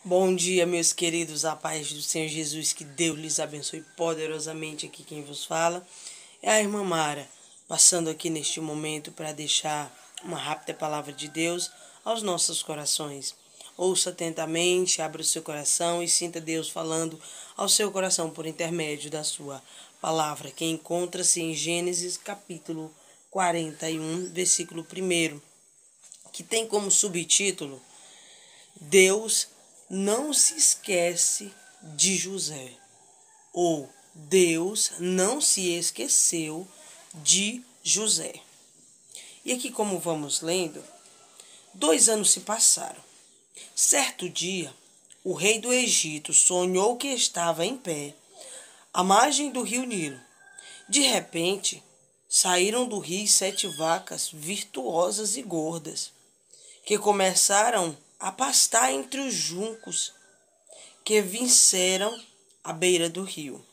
Bom dia, meus queridos, a paz do Senhor Jesus, que Deus lhes abençoe poderosamente. Aqui quem vos fala é a irmã Mara, passando aqui neste momento para deixar uma rápida palavra de Deus aos nossos corações. Ouça atentamente, abra o seu coração e sinta Deus falando ao seu coração por intermédio da sua palavra, que encontra-se em Gênesis capítulo 41, versículo 1, que tem como subtítulo: Deus não se esquece de José, ou Deus não se esqueceu de José. E aqui, como vamos lendo, 2 anos se passaram. Certo dia, o rei do Egito sonhou que estava em pé, à margem do rio Nilo. De repente, saíram do rio 7 vacas virtuosas e gordas, que começaram a pastar entre os juncos que vinceram à beira do rio.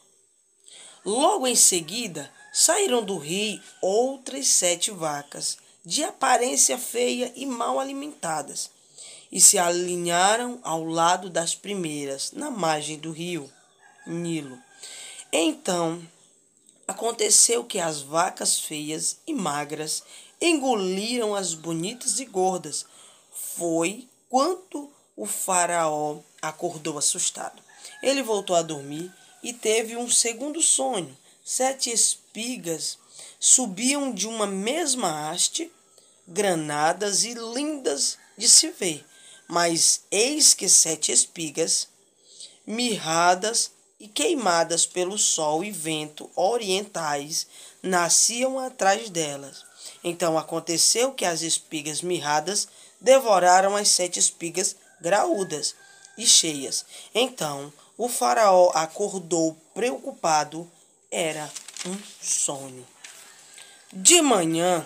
Logo em seguida, saíram do rio outras 7 vacas, de aparência feia e mal alimentadas, e se alinharam ao lado das primeiras, na margem do rio Nilo. Então, aconteceu que as vacas feias e magras engoliram as bonitas e gordas. Foi quando o faraó acordou assustado. Ele voltou a dormir e teve um segundo sonho. 7 espigas subiam de uma mesma haste, granadas e lindas de se ver. Mas eis que 7 espigas, mirradas e queimadas pelo sol e vento orientais, nasciam atrás delas. Então aconteceu que as espigas mirradas devoraram as 7 espigas graúdas e cheias. Então o faraó acordou preocupado. Era um sonho. De manhã,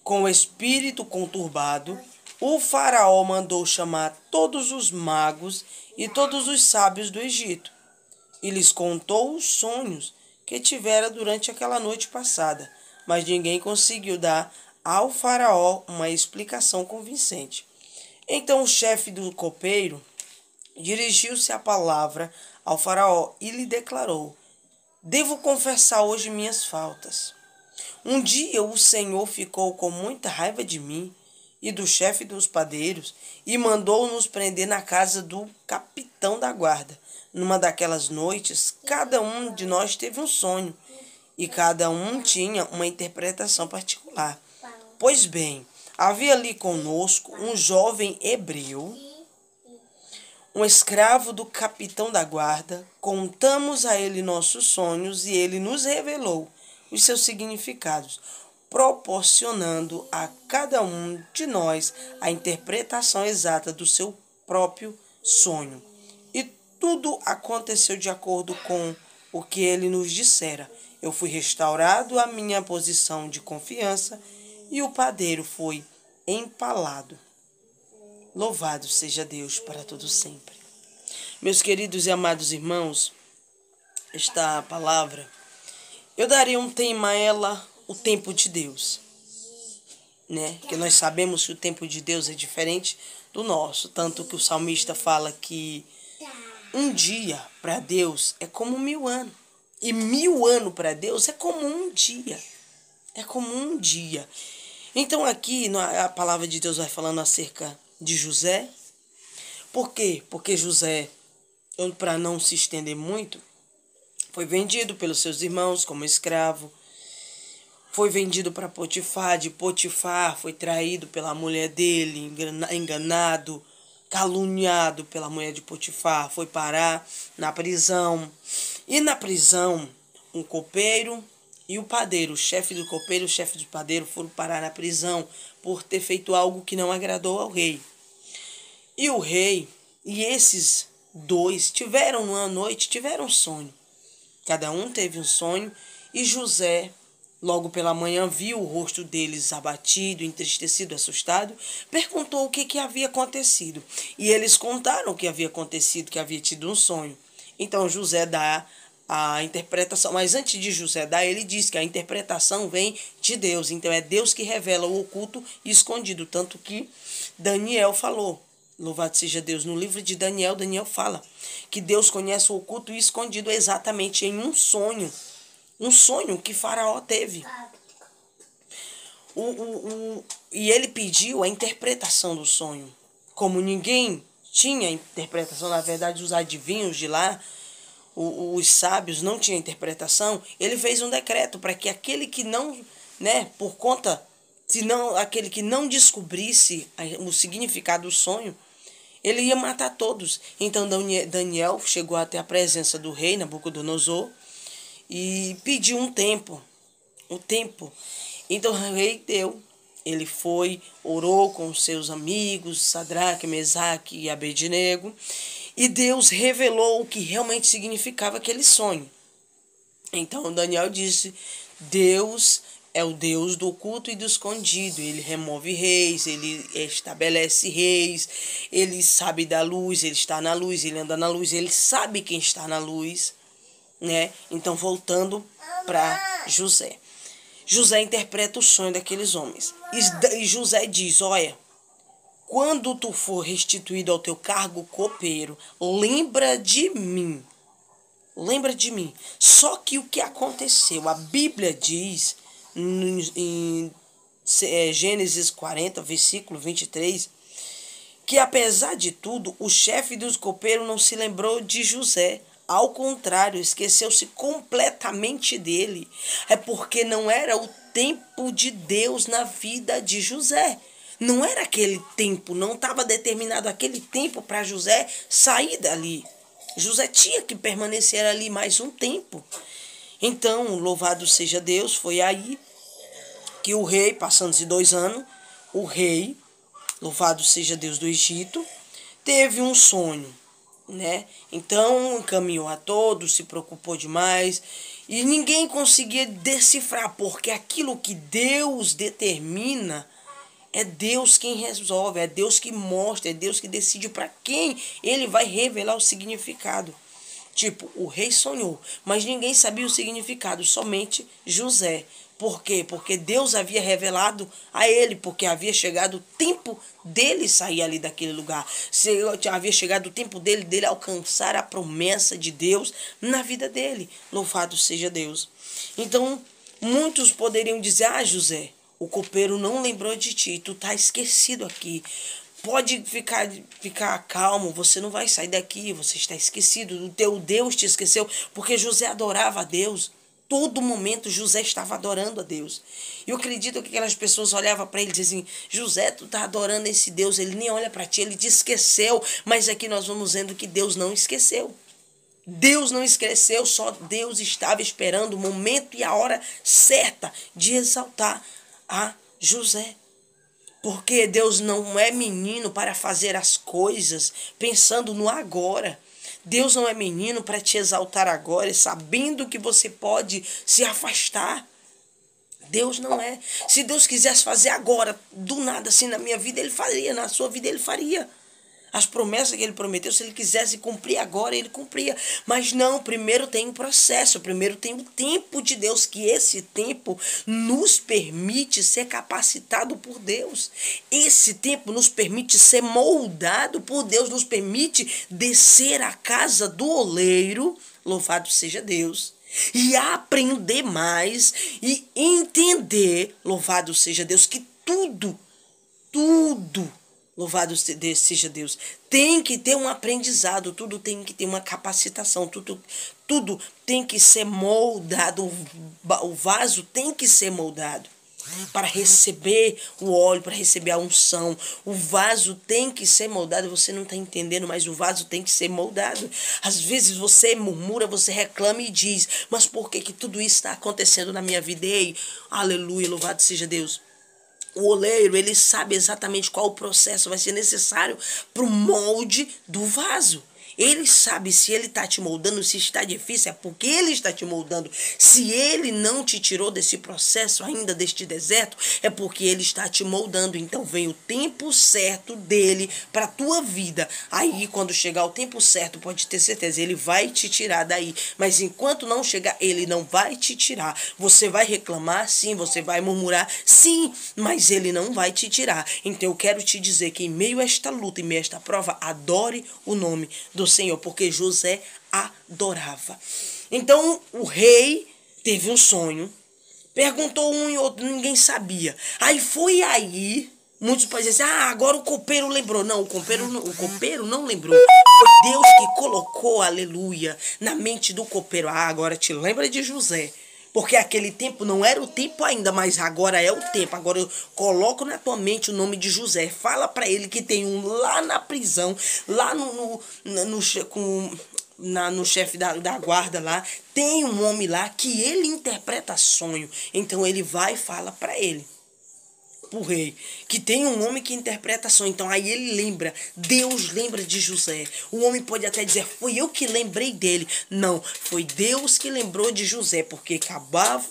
com o espírito conturbado, o faraó mandou chamar todos os magos e todos os sábios do Egito, e lhes contou os sonhos que tivera durante aquela noite passada, mas ninguém conseguiu dar ao faraó uma explicação convincente. Então o chefe do copeiro dirigiu-se a palavra ao faraó e lhe declarou: devo confessar hoje minhas faltas. Um dia o Senhor ficou com muita raiva de mim e do chefe dos padeiros e mandou-nos prender na casa do capitão da guarda. Numa daquelas noites, cada um de nós teve um sonho e cada um tinha uma interpretação particular. Pois bem, havia ali conosco um jovem hebreu, um escravo do capitão da guarda. Contamos a ele nossos sonhos e ele nos revelou os seus significados, proporcionando a cada um de nós a interpretação exata do seu próprio sonho. E tudo aconteceu de acordo com o que ele nos dissera. Eu fui restaurado à minha posição de confiança e o padeiro foi empalado. Louvado seja Deus para todo sempre. Meus queridos e amados irmãos, esta palavra, eu daria um tema a ela, o tempo de Deus, né? Que nós sabemos que o tempo de Deus é diferente do nosso, tanto que o salmista fala que um dia para Deus é como 1000 anos, e 1000 anos para Deus é como um dia, Então aqui a palavra de Deus vai falando acerca de José. Por quê? Porque José, para não se estender muito, foi vendido pelos seus irmãos como escravo. Foi vendido para Potifar. De Potifar foi traído pela mulher dele, enganado, caluniado pela mulher de Potifar. Foi parar na prisão. E na prisão, um copeiro e o padeiro, o chefe do copeiro e o chefe do padeiro, foram parar na prisão por ter feito algo que não agradou ao rei. E o rei e esses dois tiveram um sonho. Cada um teve um sonho e José, logo pela manhã, viu o rosto deles abatido, entristecido, assustado, perguntou o que havia acontecido. E eles contaram o que havia acontecido, que havia tido um sonho. Então José dá a interpretação, mas antes de José dar, ele diz que a interpretação vem de Deus. Então é Deus que revela o oculto e escondido, tanto que Daniel falou Louvado seja Deus. No livro de Daniel, Daniel fala que Deus conhece o oculto e escondido exatamente em um sonho. Um sonho que Faraó teve. E ele pediu a interpretação do sonho. Como ninguém tinha interpretação, na verdade, os adivinhos de lá, os sábios não tinham interpretação, ele fez um decreto para que aquele que não, por conta, se não, aquele que não descobrisse o significado do sonho, ele ia matar todos. Então Daniel chegou até a presença do rei Nabucodonosor e pediu um tempo. Então o rei deu. Ele foi, orou com seus amigos, Sadraque, Mesaque e Abednego, e Deus revelou o que realmente significava aquele sonho. Então Daniel disse: Deus é o Deus do oculto e do escondido. Ele remove reis, ele estabelece reis, ele sabe da luz, ele está na luz, ele anda na luz, ele sabe quem está na luz, Então, voltando para José. José interpreta o sonho daqueles homens. E José diz: olha, quando tu for restituído ao teu cargo copeiro, lembra de mim. Lembra de mim. Só que o que aconteceu? A Bíblia diz, em Gênesis 40, versículo 23, que apesar de tudo, o chefe dos copeiros não se lembrou de José. Ao contrário, esqueceu-se completamente dele. É porque não era o tempo de Deus na vida de José. Não era aquele tempo, não estava determinado aquele tempo para José sair dali. José tinha que permanecer ali mais um tempo. Então, louvado seja Deus, foi aí que o rei, passando-se 2 anos, o rei, louvado seja Deus do Egito, teve um sonho. Então encaminhou a todos, se preocupou demais e ninguém conseguia decifrar, porque aquilo que Deus determina é Deus quem resolve, é Deus que mostra, é Deus que decide para quem ele vai revelar o significado. Tipo, o rei sonhou, mas ninguém sabia o significado, somente José. Por quê? Porque Deus havia revelado a ele, porque havia chegado o tempo dele sair ali daquele lugar. Havia chegado o tempo dele alcançar a promessa de Deus na vida dele. Louvado seja Deus. Então, muitos poderiam dizer: José, o copeiro não lembrou de ti, tu tá esquecido aqui. Pode ficar calmo, você não vai sair daqui, você está esquecido, o teu Deus te esqueceu, porque José adorava a Deus. Todo momento José estava adorando a Deus. Eu acredito que aquelas pessoas olhavam para ele e diziam: José, tu está adorando esse Deus, ele nem olha para ti, ele te esqueceu. Mas aqui nós vamos vendo que Deus não esqueceu. Deus não esqueceu, só Deus estava esperando o momento e a hora certa de exaltar a José. Porque Deus não é menino para fazer as coisas pensando no agora. Deus não é menino para te exaltar agora, sabendo que você pode se afastar. Deus não é. Se Deus quisesse fazer agora, do nada assim na minha vida, ele faria. Na sua vida, ele faria. As promessas que ele prometeu, se ele quisesse cumprir agora, ele cumpria. Mas não, primeiro tem um processo, primeiro tem o tempo de Deus, que esse tempo nos permite ser capacitado por Deus. Esse tempo nos permite ser moldado por Deus, nos permite descer à casa do oleiro, louvado seja Deus, e aprender mais e entender, louvado seja Deus, que tudo, louvado seja Deus, tem que ter um aprendizado, tudo tem que ter uma capacitação, tudo tem que ser moldado, o vaso tem que ser moldado para receber o óleo, para receber a unção. O vaso tem que ser moldado, você não está entendendo, mas o vaso tem que ser moldado. Às vezes você murmura, você reclama e diz: mas por que tudo isso está acontecendo na minha vida? Ei, aleluia, louvado seja Deus. O oleiro, ele sabe exatamente qual o processo vai ser necessário para o molde do vaso. Ele sabe se ele está te moldando, se está difícil, é porque ele está te moldando. Se ele não te tirou desse processo ainda, deste deserto, é porque ele está te moldando. Então vem o tempo certo dele para a tua vida. Aí quando chegar o tempo certo, pode ter certeza, ele vai te tirar daí. Mas enquanto não chegar, ele não vai te tirar. Você vai reclamar, sim, você vai murmurar, sim, mas ele não vai te tirar. Então eu quero te dizer que em meio a esta luta, em meio a esta prova, adore o nome do Senhor, porque José adorava. Então o rei teve um sonho, perguntou um e outro, ninguém sabia. Aí foi aí, muitos podem dizer, agora o copeiro lembrou. Não, o copeiro não lembrou. Foi Deus que colocou, aleluia, na mente do copeiro. Agora te lembra de José. Porque aquele tempo não era o tempo ainda, mas agora é o tempo. Agora eu coloco na tua mente o nome de José. Fala para ele que tem um lá na prisão, lá no chefe da guarda lá. Tem um homem lá que ele interpreta sonho. Então ele vai e fala para ele, pro rei, que tem um homem que interpreta sonho. Então aí ele lembra, Deus lembra de José. O homem pode até dizer, fui eu que lembrei dele. Não, foi Deus que lembrou de José, porque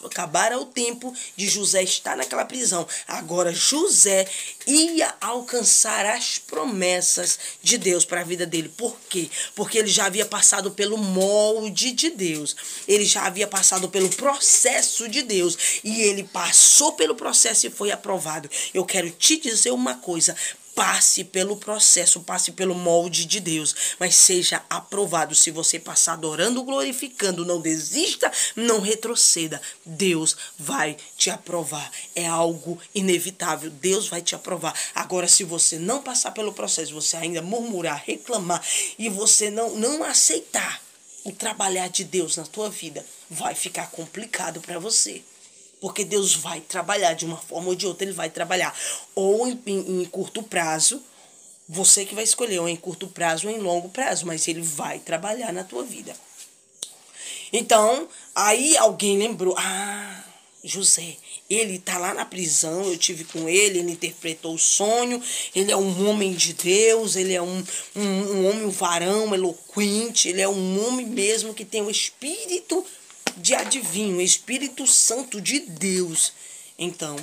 acabara o tempo de José estar naquela prisão. Agora José ia alcançar as promessas de Deus para a vida dele. Por quê? Porque ele já havia passado pelo molde de Deus. Ele já havia passado pelo processo de Deus. E ele passou pelo processo e foi aprovado. Eu quero te dizer uma coisa. Passe pelo processo, passe pelo molde de Deus, mas seja aprovado. Se você passar adorando, glorificando, não desista, não retroceda. Deus vai te aprovar. É algo inevitável. Deus vai te aprovar. Agora, se você não passar pelo processo, você ainda murmurar, reclamar e você não aceitar o trabalhar de Deus na tua vida, vai ficar complicado para você. Porque Deus vai trabalhar de uma forma ou de outra, ele vai trabalhar. Ou em curto prazo, você que vai escolher, ou em curto prazo ou em longo prazo, mas ele vai trabalhar na tua vida. Então, aí alguém lembrou, José, ele está lá na prisão, eu tive com ele interpretou o sonho, ele é um homem de Deus, ele é um homem, um varão eloquente, ele é um homem mesmo que tem o espírito de adivinho, Espírito Santo de Deus. Então,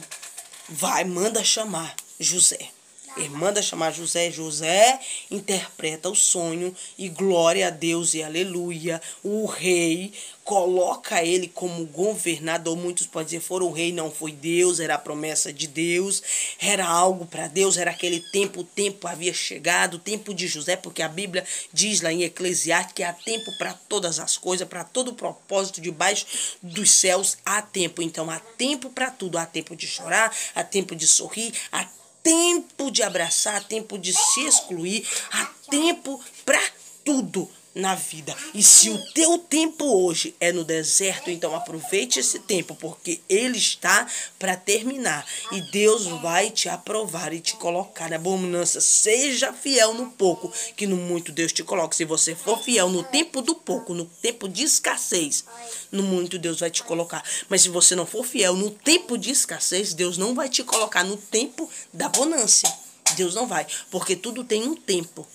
manda chamar José. Ele manda chamar José. José interpreta o sonho e glória a Deus e aleluia. O rei coloca ele como governador. Muitos podem dizer, foi o rei, não foi Deus, era a promessa de Deus, era algo para Deus, era aquele tempo, o tempo havia chegado, o tempo de José, porque a Bíblia diz lá em Eclesiastes que há tempo para todas as coisas, para todo o propósito debaixo dos céus há tempo. Então há tempo para tudo, há tempo de chorar, há tempo de sorrir, há tempo de abraçar, há tempo de se excluir, há tempo para tudo na vida. E se o teu tempo hoje é no deserto, então aproveite esse tempo, porque ele está para terminar. E Deus vai te aprovar e te colocar na abundância. Seja fiel no pouco, que no muito Deus te coloca. Se você for fiel no tempo do pouco, no tempo de escassez, no muito Deus vai te colocar. Mas se você não for fiel no tempo de escassez, Deus não vai te colocar no tempo da abundância. Deus não vai, porque tudo tem um tempo.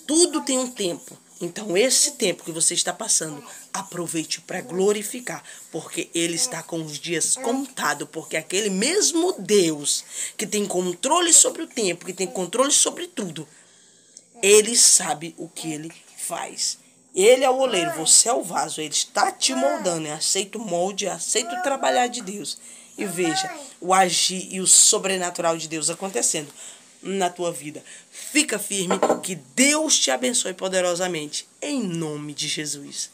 Tudo tem um tempo. Então, esse tempo que você está passando, aproveite para glorificar, porque ele está com os dias contados, porque aquele mesmo Deus que tem controle sobre o tempo, que tem controle sobre tudo, ele sabe o que ele faz. Ele é o oleiro, você é o vaso, ele está te moldando. Aceita o molde, aceita o trabalhar de Deus. E veja o agir e o sobrenatural de Deus acontecendo na tua vida. Fica firme, que Deus te abençoe poderosamente, em nome de Jesus.